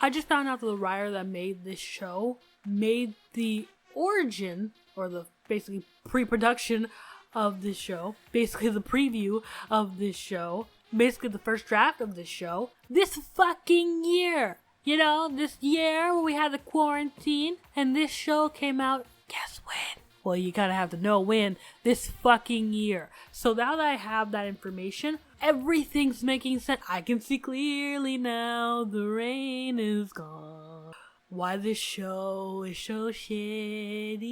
I just found out that the writer that made this show made the origin, or the basically pre-production of this show, basically the preview of this show, basically the first draft of this show, this fucking year. You know, this year where we had the quarantine, and this show came out, guess when? Well, you kind of have to know when, this fucking year. So now that I have that information, everything's making sense. I can see clearly now, the rain is gone. Why this show is so shitty.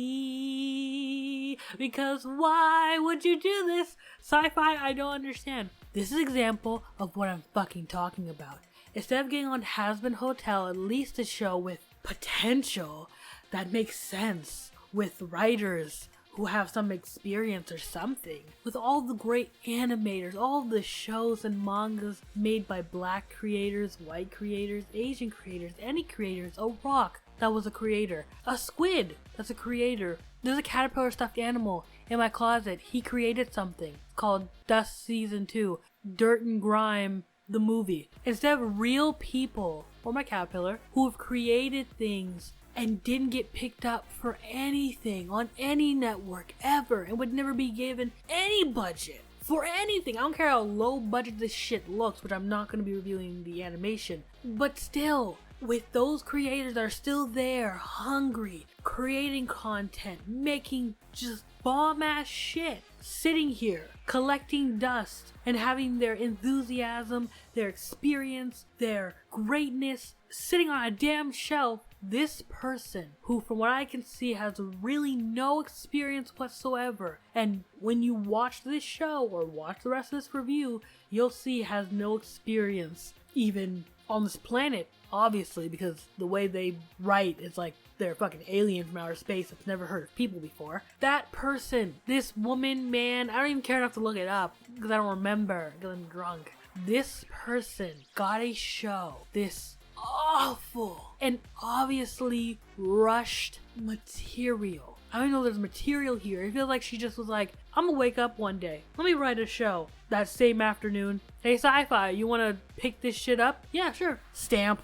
Because why would you do this? Sci-fi, I don't understand. This is an example of what I'm fucking talking about. Instead of getting on Has-Been Hotel, at least a show with potential that makes sense, with writers who have some experience or something, with all the great animators, all the shows and mangas made by black creators, white creators, Asian creators, any creators, a rock that was a creator, a squid that's a creator, there's a caterpillar stuffed animal in my closet, he created something called Dust Season 2, Dirt and Grime, the movie. Instead of real people, or my caterpillar, who have created things and didn't get picked up for anything on any network ever and would never be given any budget for anything. I don't care how low budget this shit looks, which I'm not going to be reviewing the animation, but still, with those creators that are still there, hungry, creating content, making just bomb ass shit, sitting here collecting dust and having their enthusiasm, their experience, their greatness sitting on a damn shelf, this person, who from what I can see has really no experience whatsoever, and when you watch this show or watch the rest of this review, you'll see has no experience even on this planet, obviously, because the way they write is like they're a fucking alien from outer space that's never heard of people before. That person, this woman, man, I don't even care enough to look it up because I don't remember because I'm drunk. This person got a show, this awful and obviously rushed material. I don't know there's material here. It feels like she just was like, I'm gonna wake up one day, let me write a show. That same afternoon, hey Sci-Fi, you wanna pick this shit up? Yeah, sure. Stamp.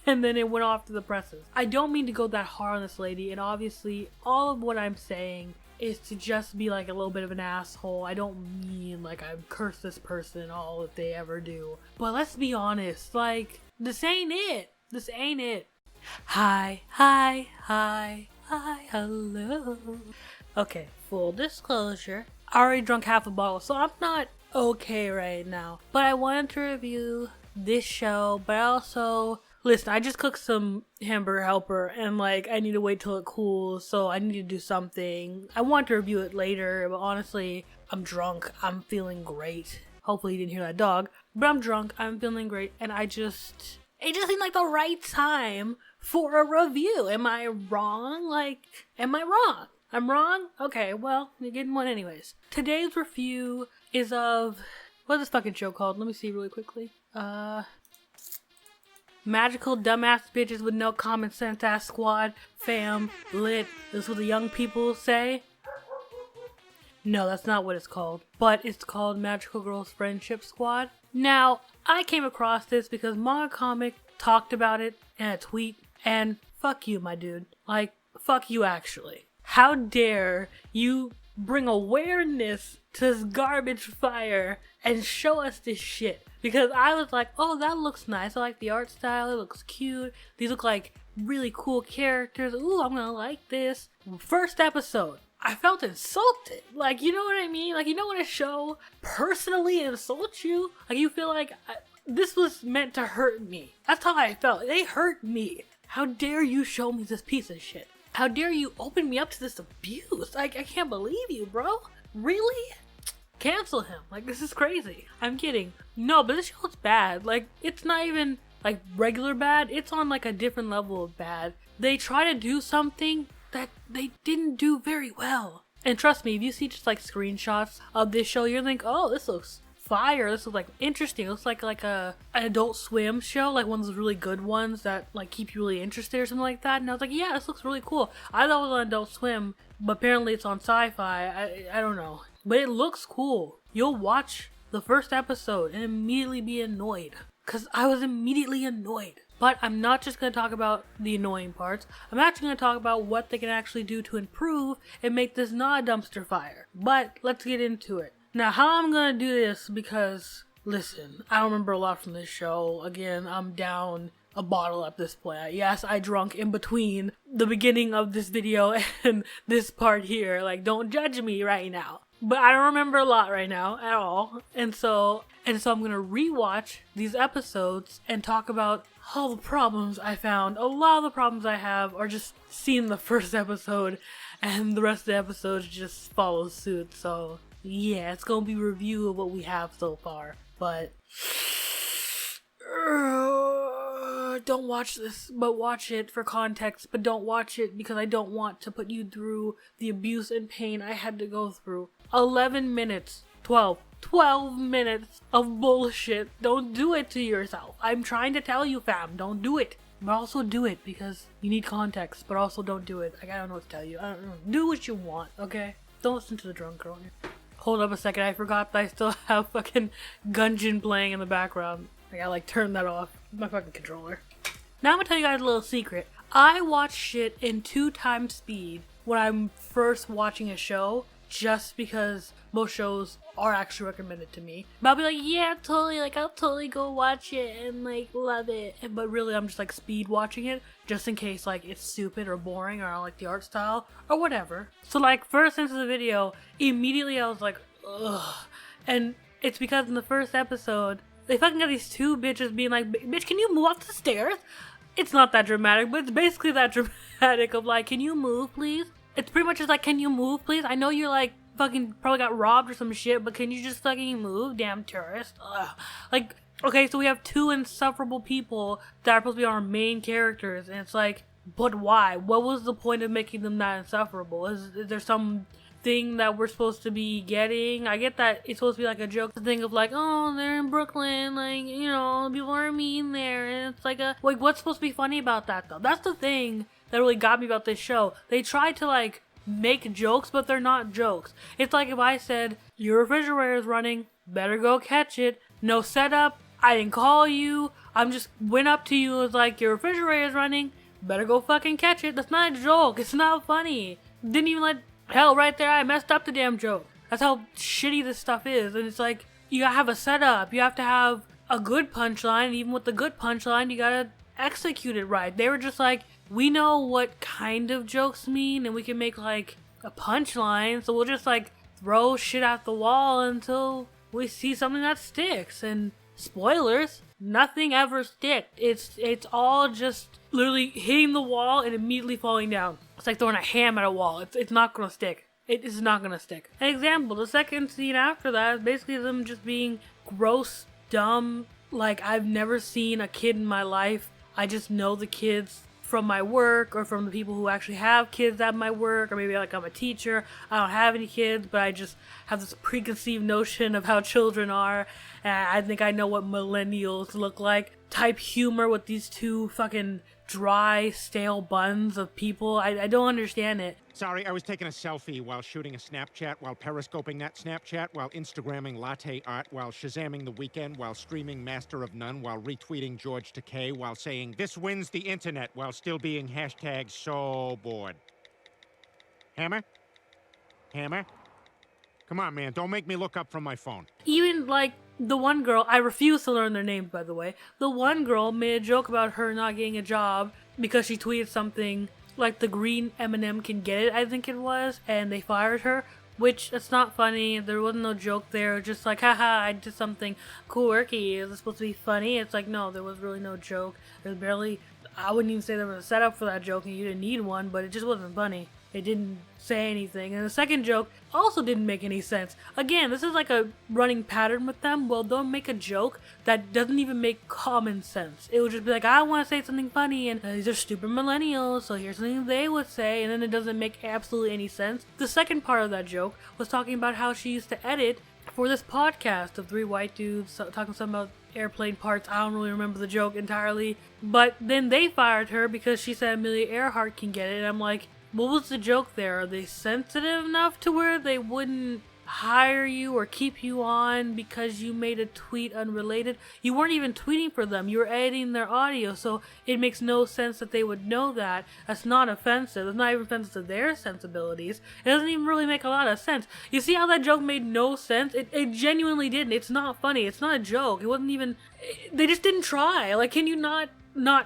And then it went off to the presses. I don't mean to go that hard on this lady, and obviously all of what I'm saying is to just be like a little bit of an asshole. I don't mean like I curse this person all that they ever do. But let's be honest, like, this ain't it. This ain't it. Hi, hello. Okay, full disclosure. I already drunk half a bottle, so I'm not okay right now. But I wanted to review this show, but also, listen, I just cooked some hamburger helper and like I need to wait till it cools, so I need to do something. I want to review it later, but honestly, I'm drunk. I'm feeling great. Hopefully you didn't hear that dog, but I'm drunk. I'm feeling great, and it just seemed like the right time for a review. Am I wrong? Like, am I wrong? I'm wrong? Okay, well, you're getting one anyways. Today's review is of, what's this fucking show called? Let me see really quickly. Magical dumbass bitches with no common sense ass squad. Fam. Lit. This is what the young people say. No, that's not what it's called. But it's called Magical Girls Friendship Squad. Now, I came across this because Manga Comic talked about it in a tweet. And fuck you, my dude. Like, fuck you actually. How dare you bring awareness to this garbage fire and show us this shit? Because I was like, oh, that looks nice. I like the art style. It looks cute. These look like really cool characters. Ooh, I'm gonna like this. First episode, I felt insulted. Like, you know what I mean? Like, you know when a show personally insults you? Like, you feel like this was meant to hurt me. That's how I felt. They hurt me. How dare you show me this piece of shit? How dare you open me up to this abuse? Like, I can't believe you, bro. Really? Cancel him. Like, this is crazy. I'm kidding. No, but this show's bad. Like, it's not even, like, regular bad. It's on, like, a different level of bad. They try to do something that they didn't do very well. And trust me, if you see just, like, screenshots of this show, you're like, oh, this looks fire. This looks, like, interesting. It looks like an Adult Swim show, like one of those really good ones that, like, keep you really interested or something like that. And I was like, yeah, this looks really cool. I thought it was on Adult Swim, but apparently it's on Sci-Fi. I don't know. But it looks cool. You'll watch the first episode and immediately be annoyed. Because I was immediately annoyed. But I'm not just going to talk about the annoying parts. I'm actually going to talk about what they can actually do to improve and make this not a dumpster fire. But let's get into it. Now, how I'm going to do this, because, listen, I don't remember a lot from this show. Again, I'm down a bottle at this point. Yes, I drunk in between the beginning of this video and this part here. Like, don't judge me right now. But I don't remember a lot right now at all. And so I'm going to rewatch these episodes and talk about all the problems I found. A lot of the problems I have are just seeing the first episode, and the rest of the episodes just follow suit. So yeah, it's going to be a review of what we have so far. But don't watch this, but watch it for context. But don't watch it because I don't want to put you through the abuse and pain I had to go through. 11 minutes, 12 minutes of bullshit. Don't do it to yourself. I'm trying to tell you, fam, don't do it. But also do it because you need context, but also don't do it. Like, I don't know what to tell you. I don't know. Do what you want, okay? Don't listen to the drunk girl here. Hold up a second, I forgot that I still have fucking Gungeon playing in the background. I gotta turn that off. My fucking controller. Now I'm gonna tell you guys a little secret. I watch shit in 2 times speed when I'm first watching a show, just because most shows are actually recommended to me. But I'll be like, yeah, totally, like, I'll totally go watch it and, like, love it. But really, I'm just, like, speed watching it, just in case, like, it's stupid or boring or I don't like the art style or whatever. So, like, first into the video, immediately I was like, ugh. And it's because in the first episode, they fucking got these 2 bitches being like, bitch, can you move up the stairs? It's not that dramatic, but it's basically that dramatic of, like, can you move, please? It's pretty much just like, can you move, please? I know you're, like, fucking probably got robbed or some shit, but can you just fucking move, damn tourist? Ugh. Like, okay, so we have 2 insufferable people that are supposed to be our main characters, and it's like, but why? What was the point of making them that insufferable? Is there some thing that we're supposed to be getting? I get that it's supposed to be like a joke, the thing of like, oh, they're in Brooklyn, like, you know, people are mean there, and it's like like, what's supposed to be funny about that, though? That's the thing that really got me about this show. They tried to, like, make jokes, but they're not jokes. It's like if I said, your refrigerator is running, better go catch it. No setup, I didn't call you, I'm just went up to you and was like, your refrigerator is running, better go fucking catch it. That's not a joke, it's not funny. Didn't even let, hell, right there, I messed up the damn joke. That's how shitty this stuff is. And it's like, you gotta have a setup, you have to have a good punchline, and even with the good punchline, you gotta execute it right. They were just like, we know what kind of jokes mean, and we can make, like, a punchline, so we'll just, like, throw shit at the wall until we see something that sticks. And spoilers, nothing ever sticks. It's all just literally hitting the wall and immediately falling down. It's like throwing a ham at a wall. It's not gonna stick. It is not gonna stick. An example, the second scene after that is basically them just being gross, dumb, like, I've never seen a kid in my life. I just know the kids from my work or from the people who actually have kids at my work, or maybe like I'm a teacher, I don't have any kids, but I just have this preconceived notion of how children are, and I think I know what millennials look like. Type humor with these 2 fucking dry, stale buns of people. I don't understand it. Sorry, I was taking a selfie while shooting a Snapchat, while periscoping that Snapchat, while Instagramming latte art, while Shazamming The Weeknd, while streaming Master of None, while retweeting George Takei, while saying, this wins the internet, while still being hashtag so bored. Hammer? Hammer? Come on, man, don't make me look up from my phone. Even, like, the one girl, I refuse to learn their names, by the way. The one girl made a joke about her not getting a job because she tweeted something like the green M&M can get it, I think it was, and they fired her, which, it's not funny. There wasn't no joke there. Just like, haha, I did something quirky. Is it supposed to be funny? It's like, no, there was really no joke. There's barely, I wouldn't even say there was a setup for that joke and you didn't need one, but it just wasn't funny. It didn't say anything. And the second joke also didn't make any sense. Again, this is like a running pattern with them. Well, don't make a joke that doesn't even make common sense. It would just be like, I want to say something funny, and these are stupid millennials, so here's something they would say, and then it doesn't make absolutely any sense. The second part of that joke was talking about how she used to edit for this podcast of 3 white dudes talking something about airplane parts. I don't really remember the joke entirely. But then they fired her because she said Amelia Earhart can get it, and I'm like, what was the joke there? Are they sensitive enough to where they wouldn't hire you or keep you on because you made a tweet unrelated. You weren't even tweeting for them. You were editing their audio, so it makes no sense that they would know that. That's not offensive. It's not even offensive to their sensibilities. It doesn't even really make a lot of sense. You see how that joke made no sense? It genuinely didn't. It's not funny. It's not a joke. It wasn't even... They just didn't try. Like, can you not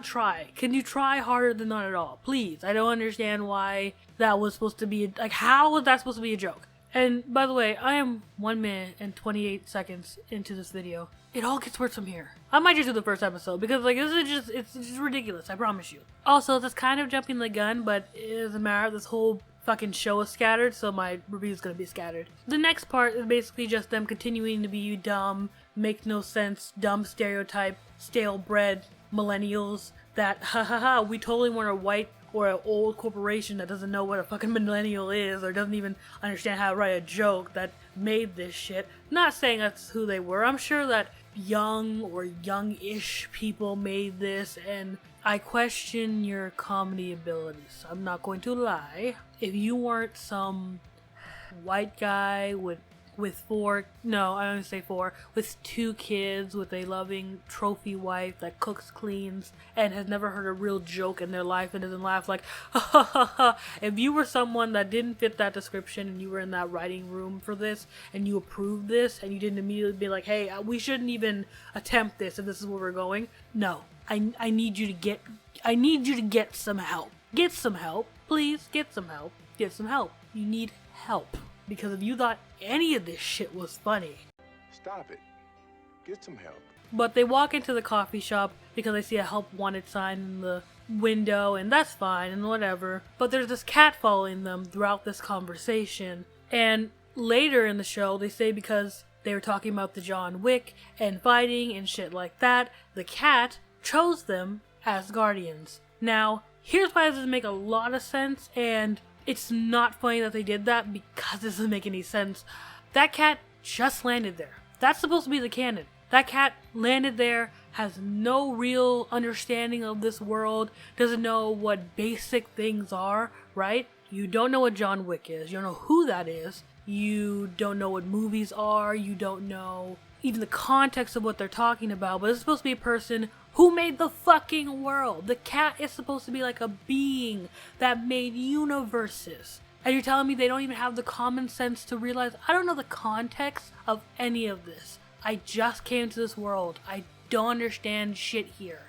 try? Can you try harder than not at all? Please. I don't understand why that was supposed to be... Like, how was that supposed to be a joke? And, by the way, I am 1 minute and 28 seconds into this video. It all gets worse from here. I might just do the first episode, because, like, it's just ridiculous, I promise you. Also, that's kind of jumping the gun, but it doesn't matter. This whole fucking show is scattered, so my review is gonna be scattered. The next part is basically just them continuing to be dumb, make no sense, dumb stereotype, stale bread, millennials, that, ha ha ha, we totally want a white or an old corporation that doesn't know what a fucking millennial is or doesn't even understand how to write a joke that made this shit. Not saying that's who they were. I'm sure that young or young-ish people made this, and I question your comedy abilities. I'm not going to lie. If you weren't some white guy with with 2 kids, with a loving trophy wife that cooks, cleans, and has never heard a real joke in their life and doesn't laugh like, ha ha ha ha. If you were someone that didn't fit that description and you were in that writing room for this and you approved this and you didn't immediately be like, hey, we shouldn't even attempt this if this is where we're going. No, I need you to get some help. Get some help. Please, get some help. Get some help. You need help. Because if you thought any of this shit was funny... Stop it. Get some help. But they walk into the coffee shop because they see a help wanted sign in the window, and that's fine and whatever. But there's this cat following them throughout this conversation. And later in the show, they say because they were talking about the John Wick and fighting and shit like that, the cat chose them as guardians. Now, here's why this doesn't make a lot of sense, and... it's not funny that they did that because it doesn't make any sense. That cat just landed there. That's supposed to be the canon. That cat landed there, has no real understanding of this world, doesn't know what basic things are, right? You don't know what John Wick is. You don't know who that is. You don't know what movies are. You don't know even the context of what they're talking about. But it's supposed to be a person who made the fucking world. The cat is supposed to be like a being that made universes. And you're telling me they don't even have the common sense to realize, I don't know the context of any of this. I just came to this world. I don't understand shit here.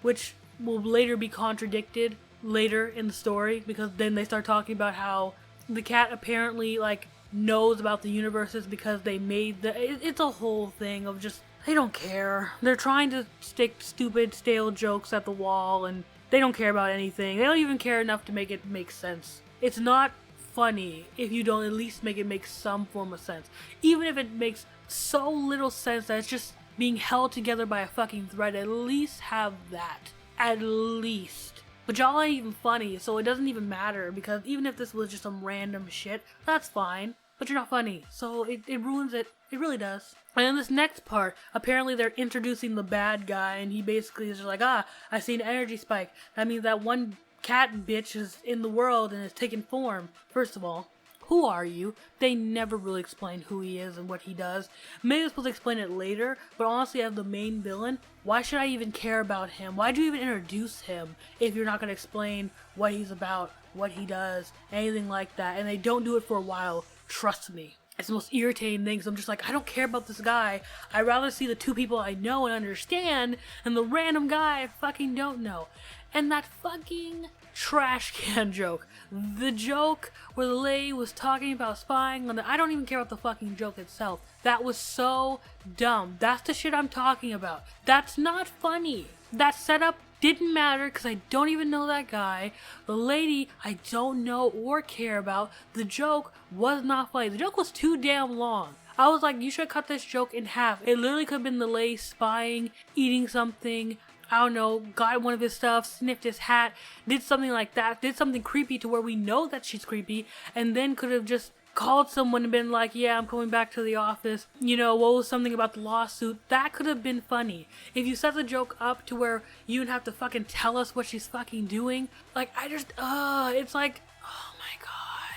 Which will later be contradicted later in the story, because then they start talking about how the cat apparently, like, knows about the universes because they made it's a whole thing of just... they don't care. They're trying to stick stupid, stale jokes at the wall, and they don't care about anything. They don't even care enough to make it make sense. It's not funny if you don't at least make it make some form of sense. Even if it makes so little sense that it's just being held together by a fucking thread, at least have that. At least. But y'all ain't even funny, so it doesn't even matter, because even if this was just some random shit, that's fine. But you're not funny, so it ruins it. It really does. And in this next part, apparently they're introducing the bad guy, and he basically is just like, I see an energy spike. That means that one cat bitch is in the world and is taking form. First of all, who are you? They never really explain who he is and what he does. Maybe they're supposed to explain it later, but honestly, as the main villain, why should I even care about him? Why'd you even introduce him if you're not going to explain what he's about, what he does, anything like that? And they don't do it for a while. Trust me. It's the most irritating thing, so I'm just like, I don't care about this guy. I'd rather see the 2 people I know and understand than the random guy I fucking don't know. And that fucking trash can joke. The joke where the lady was talking about spying on I don't even care about the fucking joke itself. That was so dumb. That's the shit I'm talking about. That's not funny. That setup didn't matter because I don't even know that guy. The lady I don't know or care about. The joke was not funny. The joke was too damn long. I was like, you should cut this joke in half. It literally could have been the lady spying, eating something, I don't know, got one of his stuff, sniffed his hat, did something like that, did something creepy to where we know that she's creepy, and then could have just called someone and been like, yeah, I'm coming back to the office. You know, what was something about the lawsuit? That could have been funny. If you set the joke up to where you would have to fucking tell us what she's fucking doing, like, it's like, oh my god.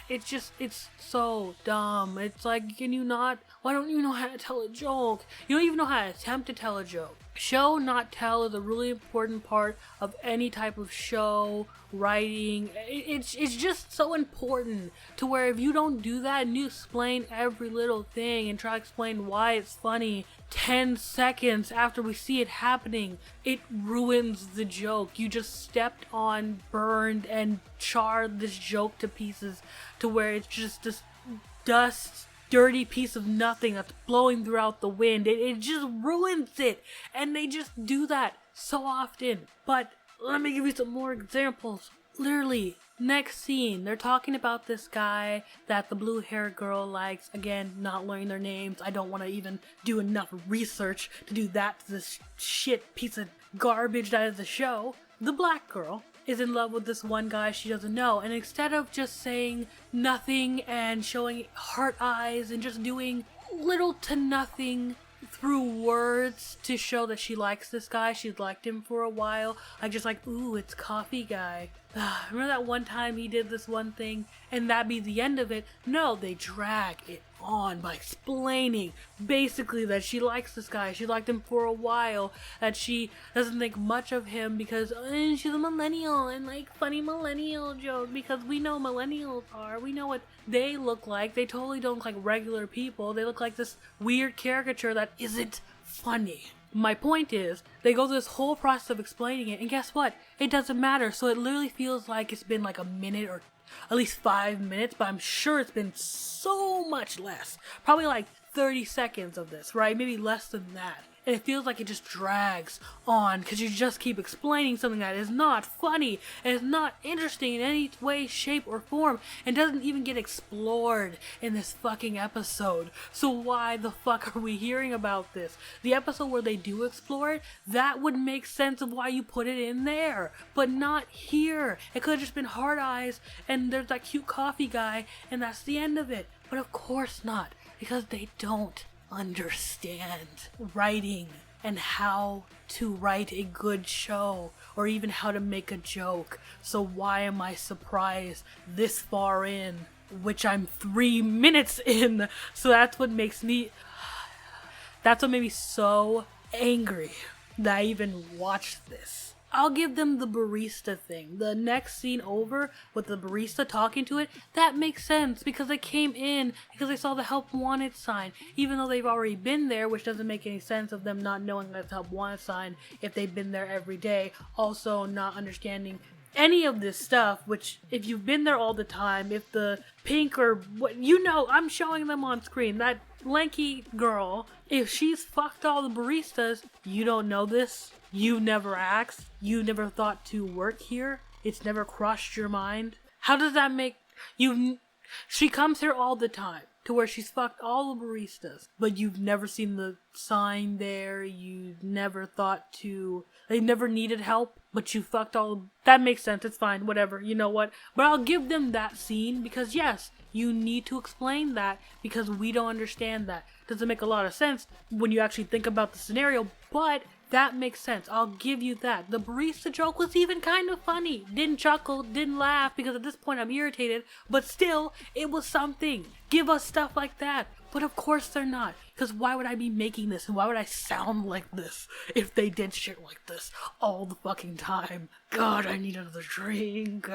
it's so dumb. It's like, why don't you know how to tell a joke? You don't even know how to attempt to tell a joke. Show, not tell is a really important part of any type of show, writing. It's just so important to where if you don't do that and you explain every little thing and try to explain why it's funny 10 seconds after we see it happening, it ruins the joke. You just stepped on, burned, and charred this joke to pieces to where it's just this dust, dirty piece of nothing that's blowing throughout the wind. It just ruins it, and they just do that so often. But let me give you some more examples. Literally, next scene, they're talking about this guy that the blue-haired girl likes. Again, not learning their names. I don't want to even do enough research to do that to this shit piece of garbage that is the show. The black girl is in love with this one guy she doesn't know, and instead of just saying nothing and showing heart eyes and just doing little to nothing through words to show that she likes this guy, she's liked him for a while, ooh, it's coffee guy. Remember that one time he did this one thing and that'd be the end of it? No, they drag it on by explaining basically that she likes this guy, she liked him for a while, that she doesn't think much of him because she's a millennial and like funny millennial joke, because we know millennials are, we know what they look like. They totally don't look like regular people. They look like this weird caricature that isn't funny. My point is, they go through this whole process of explaining it, and guess what? It doesn't matter. So it literally feels like it's been like a minute or at least 5 minutes, but I'm sure it's been so much less. Probably like 30 seconds of this, right? Maybe less than that. And it feels like it just drags on because you just keep explaining something that is not funny and is not interesting in any way, shape, or form, and doesn't even get explored in this fucking episode. So why the fuck are we hearing about this? The episode where they do explore it, that would make sense of why you put it in there, but not here. It could have just been hard eyes and there's that cute coffee guy and that's the end of it. But of course not, because they don't understand writing and how to write a good show or even how to make a joke. So why am I surprised this far in, which I'm 3 minutes in? So that's what made me so angry that I even watched this. I'll give them the barista thing. The next scene over with the barista talking to it, that makes sense because they came in because they saw the help wanted sign, even though they've already been there, which doesn't make any sense of them not knowing that's help wanted sign if they've been there every day. Also not understanding any of this stuff, which if you've been there all the time, if the pink or what, I'm showing them on screen, that lanky girl, if she's fucked all the baristas, you don't know this? You never asked? You never thought to work here? It's never crossed your mind? How does that make you? She comes here all the time to where she's fucked all the baristas, but you've never seen the sign there. You never thought to. They never needed help, but you fucked all. That makes sense. It's fine. Whatever. You know what? But I'll give them that scene because yes, you need to explain that because we don't understand that. Doesn't make a lot of sense when you actually think about the scenario, but that makes sense. I'll give you that. The barista joke was even kind of funny. Didn't chuckle, didn't laugh because at this point I'm irritated, but still, it was something. Give us stuff like that. But of course they're not. Because why would I be making this and why would I sound like this if they did shit like this all the fucking time? God, I need another drink.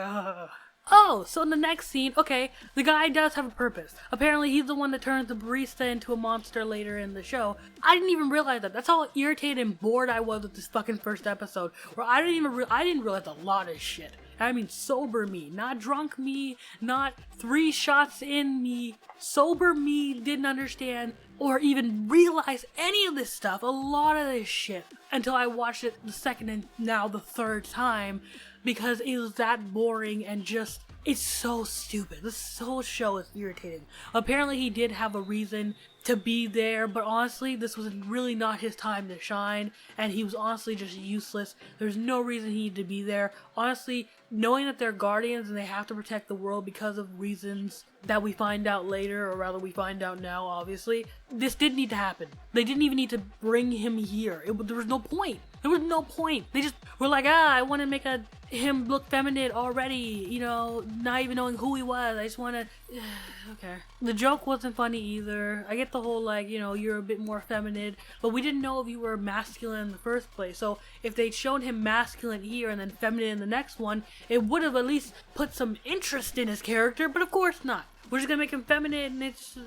Oh, so in the next scene, okay, the guy does have a purpose. Apparently he's the one that turns the barista into a monster later in the show. I didn't even realize that. That's how irritated and bored I was with this fucking first episode. Where I didn't realize a lot of shit. I mean sober me, not drunk me, not 3 shots in me. Sober me didn't understand or even realize any of this stuff, a lot of this shit, until I watched it the second and now the third time. Because it was that boring and just, it's so stupid. This whole show is irritating. Apparently he did have a reason to be there, but honestly, this was really not his time to shine, and he was honestly just useless. There's no reason he needed to be there. Honestly, knowing that they're guardians and they have to protect the world because of reasons that we find out later, or rather we find out now, obviously, this didn't need to happen. They didn't even need to bring him here. There was no point. There was no point. They just were like, I want to make a him look feminine already, you know, not even knowing who he was. I just want to... Okay. The joke wasn't funny either. I get the whole, like, you know, you're a bit more feminine, but we didn't know if you were masculine in the first place. So if they'd shown him masculine here and then feminine in the next one, it would have at least put some interest in his character, but of course not. We're just gonna make him feminine, and it's...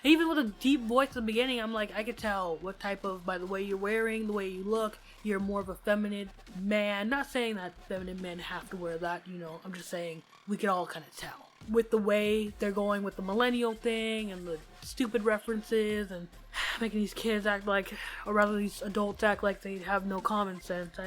Even with a deep voice at the beginning, I'm like, I could tell what type of, by the way you're wearing, the way you look, you're more of a feminine man. Not saying that feminine men have to wear that, you know, I'm just saying we could all kind of tell. With the way they're going with the millennial thing, and the stupid references, and making these kids act like, or rather these adults act like they have no common sense.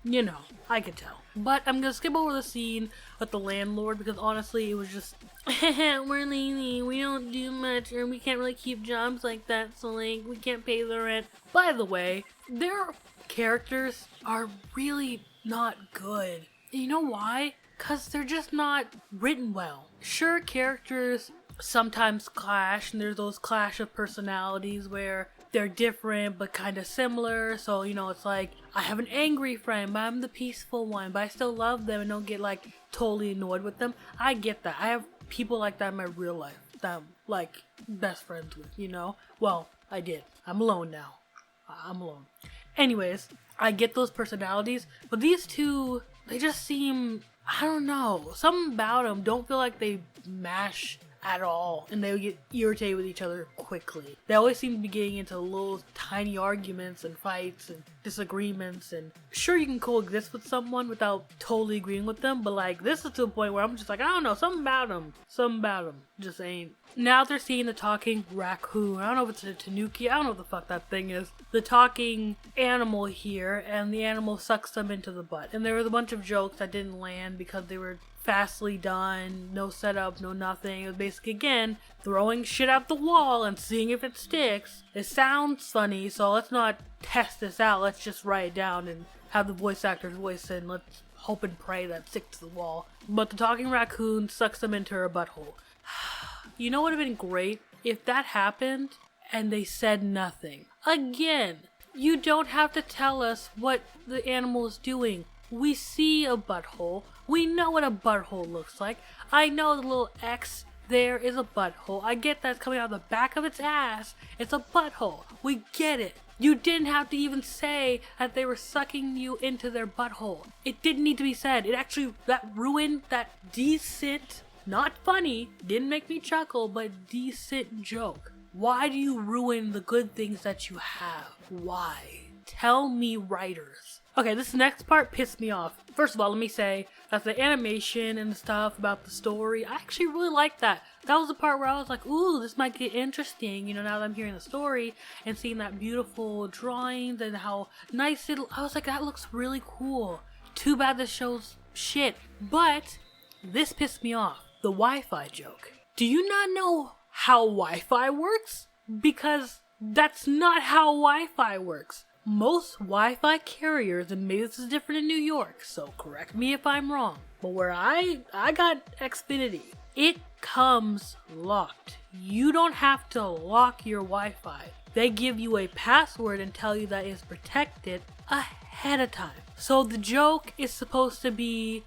You know, I could tell. But I'm gonna skip over the scene with the landlord, because honestly it was just, we're lazy, we don't do much, and we can't really keep jobs like that, so like, we can't pay the rent. By the way, their characters are really not good. You know why? Because they're just not written well. Sure, characters sometimes clash, and there's those clash of personalities where they're different but kind of similar. So, you know, it's like, I have an angry friend, but I'm the peaceful one, but I still love them and don't get, like, totally annoyed with them. I get that. I have people like that in my real life that I'm, like, best friends with, you know? Well, I did. I'm alone now. I'm alone. Anyways, I get those personalities, but these two, they just seem... I don't know. Something about them don't feel like they mash at all, and they get irritated with each other quickly. They always seem to be getting into little tiny arguments and fights and disagreements, and sure, you can coexist with someone without totally agreeing with them, but like, this is to a point where I'm just like, I don't know, something about them just ain't. Now they're seeing the talking raccoon. I don't know if it's a tanuki, I don't know what the fuck that thing is. The talking animal here, and the animal sucks them into the butt. And there was a bunch of jokes that didn't land because they were fastly done, no setup, no nothing. It was basically, again, throwing shit at the wall and seeing if it sticks. It sounds funny, so let's not test this out. Let's just write it down and have the voice actor's voice in. Let's hope and pray that it sticks to the wall. But the talking raccoon sucks them into her butthole. You know what would have been great? If that happened and they said nothing. Again, you don't have to tell us what the animal is doing. We see a butthole. We know what a butthole looks like. I know the little X there is a butthole. I get that's coming out of the back of its ass. It's a butthole. We get it. You didn't have to even say that they were sucking you into their butthole. It didn't need to be said. It actually, that ruined that decent, not funny, didn't make me chuckle, but decent joke. Why do you ruin the good things that you have? Why? Tell me, writers. Okay, this next part pissed me off. First of all, let me say that the animation and stuff about the story, I actually really liked that. That was the part where I was like, ooh, this might get interesting, you know, now that I'm hearing the story and seeing that beautiful drawings and how nice it, I was like, that looks really cool. Too bad this show's shit. But this pissed me off. The Wi-Fi joke. Do you not know how Wi-Fi works? Because that's not how Wi-Fi works. Most Wi-Fi carriers, and maybe this is different in New York, so correct me if I'm wrong, but where I got Xfinity, it comes locked. You don't have to lock your Wi-Fi. They give you a password and tell you that it's protected ahead of time. So the joke is supposed to be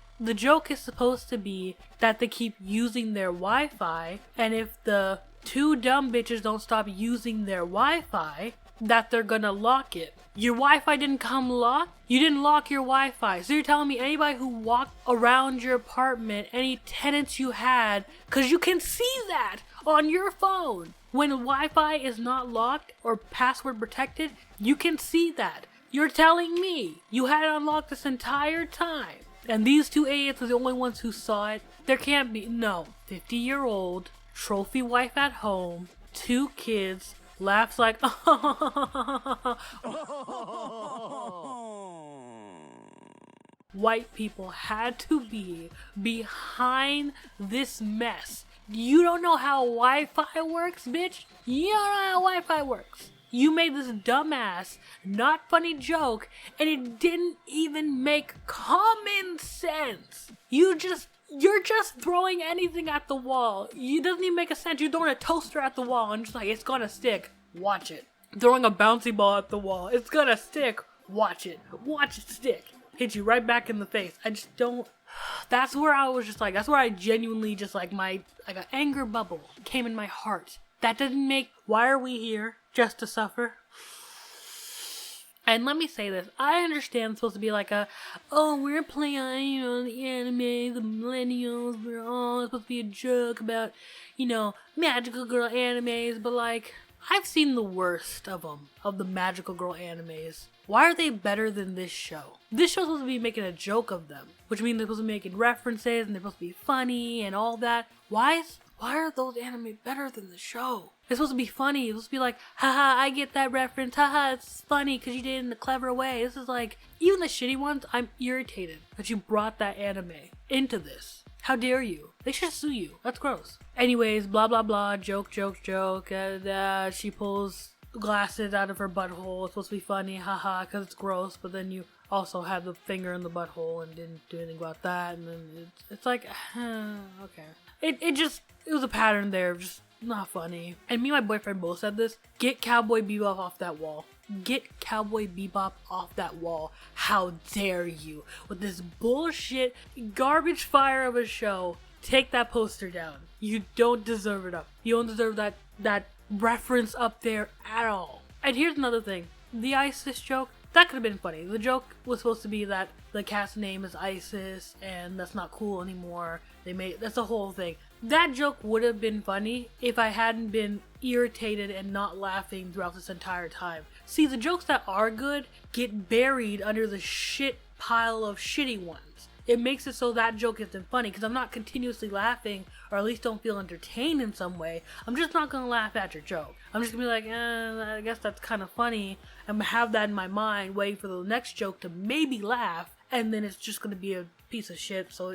that they keep using their Wi-Fi, and if the two dumb bitches don't stop using their Wi-Fi, that they're gonna lock it. Your Wi-Fi didn't come locked? You didn't lock your Wi-Fi. So you're telling me anybody who walked around your apartment, any tenants you had, cause you can see that on your phone. When Wi-Fi is not locked or password protected, you can see that. You're telling me you had it unlocked this entire time. And these two idiots are the only ones who saw it? There can't be, no. 50-year-old, trophy wife at home, 2 kids, laughs like, white people had to be behind this mess. You don't know how Wi-Fi works, bitch? You don't know how Wi-Fi works. You made this dumbass, not funny joke, and it didn't even make common sense. You're just throwing anything at the wall. It doesn't even make a sense. You're throwing a toaster at the wall and just like, it's gonna stick. Watch it. Throwing a bouncy ball at the wall. It's gonna stick. Watch it. Watch it stick. hit you right back in the face. I just don't. That's where I was just like, that's where I genuinely just like an anger bubble came in my heart. That didn't make, why are we here? Just to suffer? And let me say this, I understand it's supposed to be like we're playing on, the anime, the millennials, we're all supposed to be a joke about, magical girl animes, but like, I've seen the worst of them, of the magical girl animes. Why are they better than this show? This show's supposed to be making a joke of them, which means they're supposed to be making references and they're supposed to be funny and all that. Why are those anime better than the show? It's supposed to be funny. It's supposed to be like, haha, I get that reference. Haha, it's funny because you did it in a clever way. This is like, even the shitty ones, I'm irritated that you brought that anime into this. How dare you? They should sue you. That's gross. Anyways, blah, blah, blah, joke. And she pulls glasses out of her butthole. It's supposed to be funny, haha, because it's gross. But then you also had the finger in the butthole and didn't do anything about that. And then it's like, okay. It was a pattern there, just not funny. And me and my boyfriend both said this. Get Cowboy Bebop off that wall. Get Cowboy Bebop off that wall. How dare you? With this bullshit, garbage fire of a show. Take that poster down. You don't deserve it up. You don't deserve that reference up there at all. And here's another thing. The ISIS joke, that could have been funny. The joke was supposed to be that the cast name is ISIS and that's not cool anymore. That's the whole thing. That joke would have been funny if I hadn't been irritated and not laughing throughout this entire time. See, the jokes that are good get buried under the shit pile of shitty ones. It makes it so that joke isn't funny because I'm not continuously laughing, or at least don't feel entertained in some way. I'm just not gonna laugh at your joke. I'm just gonna be like, I guess that's kind of funny. I'm gonna have that in my mind, waiting for the next joke to maybe laugh, and then it's just gonna be a piece of shit, so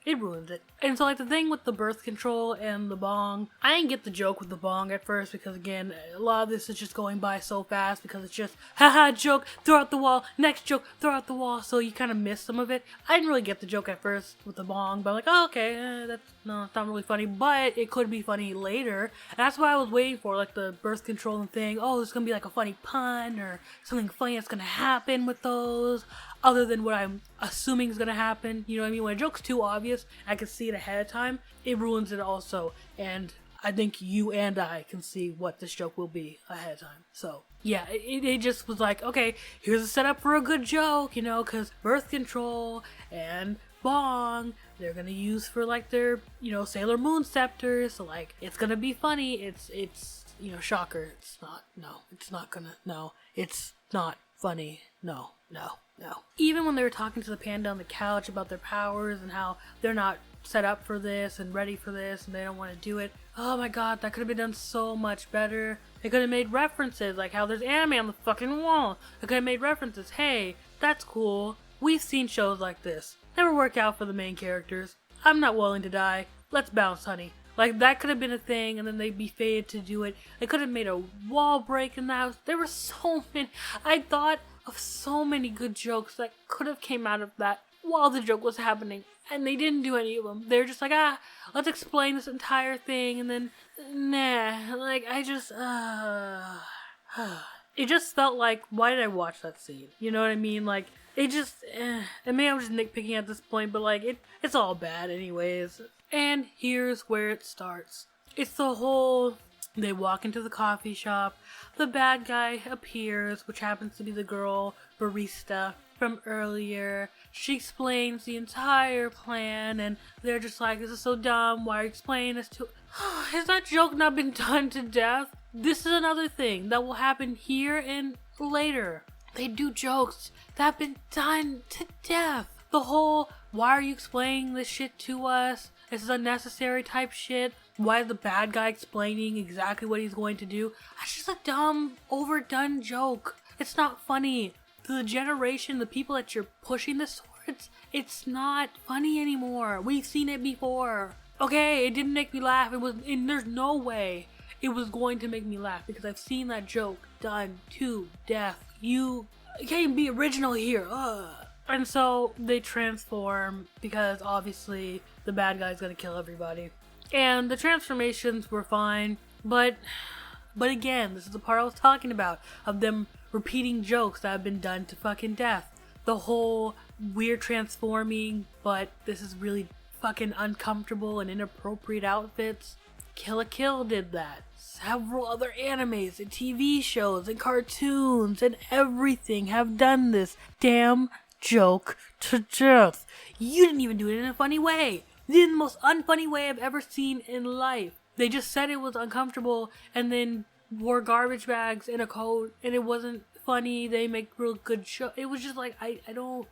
it ruins it. And so like the thing with the birth control and the bong, I didn't get the joke with the bong at first because again, a lot of this is just going by so fast because it's just, haha, joke, throw out the wall, next joke, throw out the wall, so you kind of miss some of it. I didn't really get the joke at first with the bong, but I'm like, oh, okay, it's not really funny, but it could be funny later. And that's what I was waiting for, like the birth control and thing, oh, there's gonna be like a funny pun or something funny that's gonna happen with those, other than what I'm assuming is gonna happen. You know what I mean? When a joke's too obvious, I can see it ahead of time, it ruins it also. And I think you and I can see what this joke will be ahead of time. So, yeah, it just was like, okay, here's a setup for a good joke, because birth control and bong, they're gonna use for like their, Sailor Moon scepters. So like, it's gonna be funny. It's shocker. It's not funny. No. Even when they were talking to the panda on the couch about their powers and how they're not set up for this and ready for this and they don't want to do it. Oh my god, that could have been done so much better. They could have made references like how there's anime on the fucking wall. They could have made references. Hey, that's cool. We've seen shows like this. Never work out for the main characters. I'm not willing to die. Let's bounce, honey. Like, that could have been a thing, and then they'd be fated to do it. They could have made a wall break in the house. There were so many. I thought of so many good jokes that could have came out of that while the joke was happening. And they didn't do any of them. They're just like, let's explain this entire thing, and then, nah. Like, it just felt like, why did I watch that scene? You know what I mean? Like, it just, and maybe I'm just nitpicking at this point, but like, it's all bad anyways. And here's where it starts. It's the whole, they walk into the coffee shop, the bad guy appears, which happens to be the girl, Barista, from earlier. She explains the entire plan, and they're just like, this is so dumb, why are you explaining this to... Has that joke not been done to death? This is another thing that will happen here and later. They do jokes that have been done to death. The whole, why are you explaining this shit to us? This is unnecessary type shit. Why is the bad guy explaining exactly what he's going to do? That's just a dumb, overdone joke. It's not funny. To the generation, the people that you're pushing this towards, it's not funny anymore. We've seen it before. Okay, it didn't make me laugh. And there's no way it was going to make me laugh because I've seen that joke done to death. You can't be original here. Ugh. And so they transform because obviously the bad guy's gonna kill everybody. And the transformations were fine, but again, this is the part I was talking about of them repeating jokes that have been done to fucking death. The whole weird transforming, but this is really fucking uncomfortable and inappropriate outfits. Kill la Kill did that. Several other animes and TV shows and cartoons and everything have done this damn joke to death. You didn't even do it in a funny way. You did it in the most unfunny way I've ever seen in life. They just said it was uncomfortable and then wore garbage bags in a coat, and it wasn't funny. They make real good show. It was just like, I don't.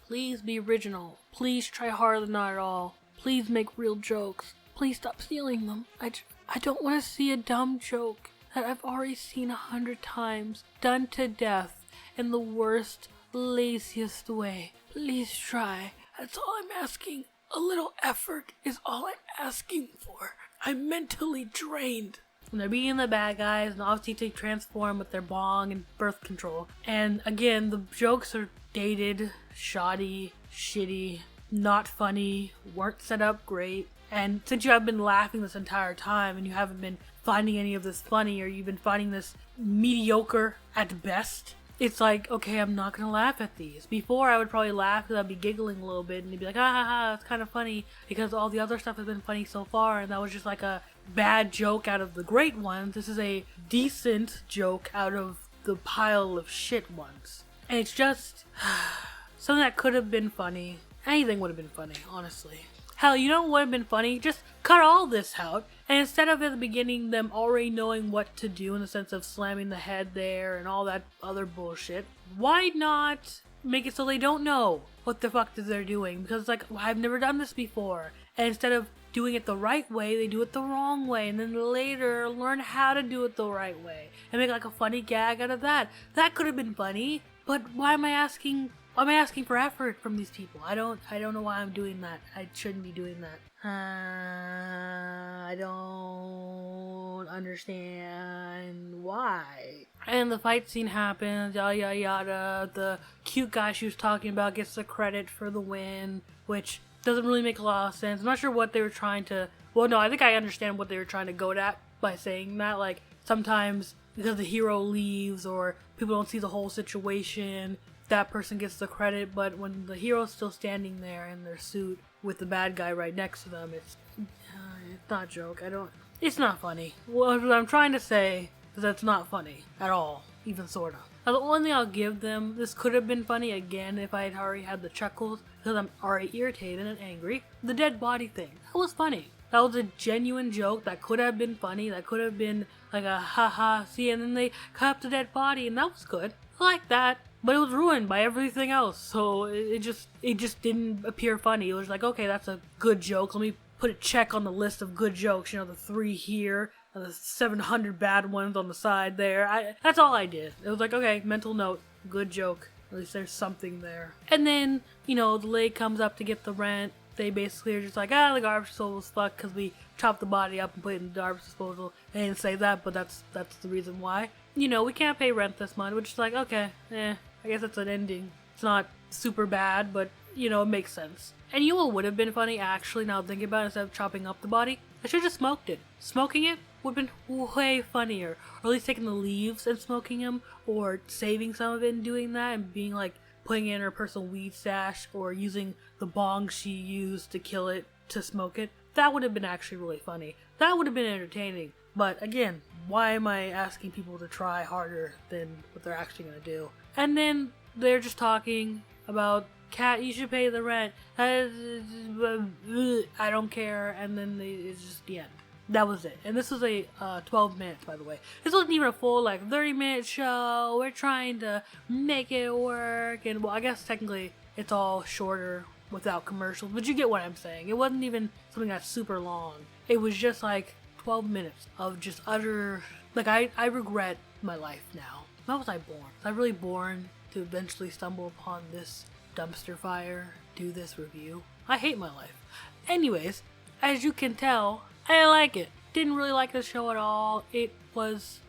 Please be original. Please try harder than not at all. Please make real jokes. Please stop stealing them. I don't want to see a dumb joke that I've already seen 100 times done to death in the worst, laziest way. Please try. That's all I'm asking. A little effort is all I'm asking for. I'm mentally drained. And they're being the bad guys, and obviously they transform with their bong and birth control. And again, the jokes are dated, shoddy, shitty, not funny, weren't set up great. And since you have been laughing this entire time and you haven't been finding any of this funny, or you've been finding this mediocre at best, it's like, okay, I'm not gonna laugh at these. Before, I would probably laugh because I'd be giggling a little bit and you'd be like, ah ha ha, it's kind of funny because all the other stuff has been funny so far, and that was just like a bad joke out of the great ones. This is a decent joke out of the pile of shit ones. And it's just something that could have been funny. Anything would have been funny, honestly. Hell, you know what would have been funny? Just cut all this out, and instead of at the beginning them already knowing what to do in the sense of slamming the head there and all that other bullshit, why not make it so they don't know what the fuck they're doing? Because it's like, well, I've never done this before. And instead of doing it the right way, they do it the wrong way, and then later learn how to do it the right way and make like a funny gag out of that. That could have been funny, but why am I asking for effort from these people? I don't know why I'm doing that. I shouldn't be doing that. I don't understand why. And the fight scene happens, yada yada yada. The cute guy she was talking about gets the credit for the win, which doesn't really make a lot of sense. I'm not sure what they were trying to... Well, no, I think I understand what they were trying to go at by saying that. Like, sometimes because the hero leaves or people don't see the whole situation, that person gets the credit, but when the hero's still standing there in their suit with the bad guy right next to them, it's not a joke. It's not funny. What I'm trying to say is that it's not funny at all, even sorta. Now, the only thing I'll give them, this could have been funny again if I had already had the chuckles, because I'm already irritated and angry. The dead body thing, that was funny. That was a genuine joke that could have been funny, that could have been like a haha, see, and then they cut up the dead body, and that was good. I like that. But it was ruined by everything else, so it just didn't appear funny. It was like, okay, that's a good joke. Let me put a check on the list of good jokes. You know, the 3 here, and the 700 bad ones on the side there. That's all I did. It was like, okay, mental note, good joke. At least there's something there. And then, you know, the lady comes up to get the rent. They basically are just like, the garbage disposal was fucked because we chopped the body up and put it in the garbage disposal. They didn't say that, but that's the reason why. You know, we can't pay rent this month, which is like, okay, I guess it's an ending. It's not super bad, but, you know, it makes sense. And you know what would have been funny, actually, now thinking about it, instead of chopping up the body? I should have just smoked it. Smoking it would have been way funnier. Or at least taking the leaves and smoking them, or saving some of it and doing that, and being like, putting it in her personal weed stash, or using the bong she used to kill it to smoke it. That would have been actually really funny. That would have been entertaining. But again, why am I asking people to try harder than what they're actually going to do? And then they're just talking about, Cat, you should pay the rent. I don't care. And then it's just the end. That was it. And this was a 12 minutes, by the way. This wasn't even a full, 30-minute show. We're trying to make it work. And, well, I guess technically it's all shorter without commercials. But you get what I'm saying. It wasn't even something that's super long. It was just, 12 minutes of just utter... I regret my life now. How was I born? Was I really born to eventually stumble upon this dumpster fire, do this review? I hate my life. Anyways, as you can tell, I didn't like it. Didn't really like the show at all. It was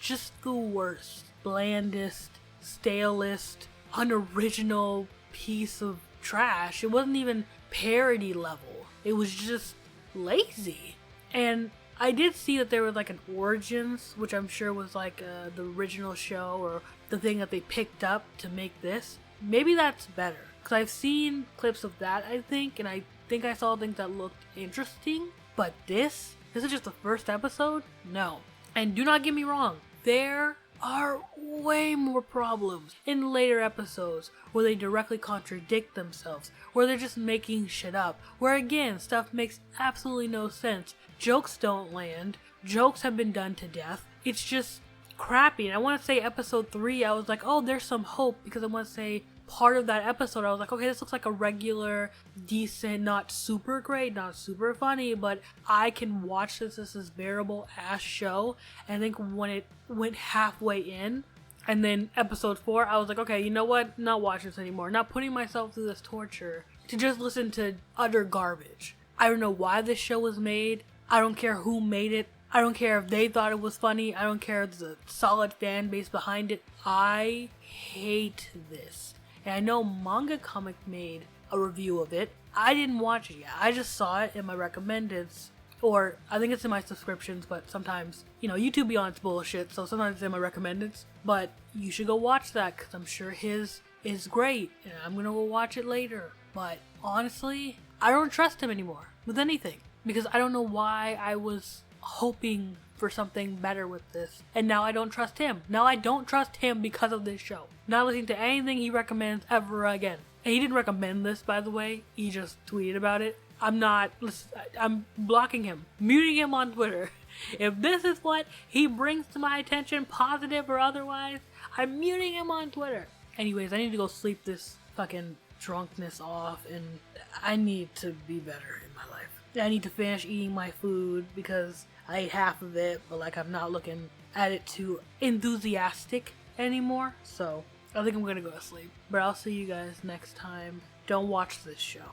just the worst, blandest, stalest, unoriginal piece of trash. It wasn't even parody level. It was just lazy. And I did see that there was an Origins, which I'm sure was the original show or the thing that they picked up to make this. Maybe that's better. Because I've seen clips of that, I think, and I think I saw things that looked interesting. But this is just the first episode? No. And do not get me wrong, there are way more problems in later episodes where they directly contradict themselves, where they're just making shit up, where again, stuff makes absolutely no sense. Jokes don't land, jokes have been done to death. It's just crappy. And I want to say episode 3, I was like, oh, there's some hope, because I want to say part of that episode, I was like, okay, this looks like a regular, decent, not super great, not super funny, but I can watch this. This is bearable ass show. And I think when it went halfway in, and then episode 4, I was like, okay, you know what? Not watching this anymore. Not putting myself through this torture to just listen to utter garbage. I don't know why this show was made. I don't care who made it. I don't care if they thought it was funny. I don't care if there's a solid fan base behind it. I hate this. And I know Manga Comic made a review of it. I didn't watch it yet. I just saw it in my recommendeds. Or I think it's in my subscriptions, but sometimes, YouTube be on its bullshit, so sometimes it's in my recommendeds. But you should go watch that, because I'm sure his is great. And I'm going to go watch it later. But honestly, I don't trust him anymore with anything. Because I don't know why I was hoping for something better with this. And now I don't trust him. Now I don't trust him because of this show. Not listening to anything he recommends ever again. And he didn't recommend this, by the way. He just tweeted about it. I'm blocking him. Muting him on Twitter. If this is what he brings to my attention, positive or otherwise, I'm muting him on Twitter. Anyways, I need to go sleep this fucking drunkenness off, and I need to be better in my life. I need to finish eating my food because I ate half of it, but I'm not looking at it too enthusiastic anymore. So I think I'm gonna go to sleep. But I'll see you guys next time. Don't watch this show.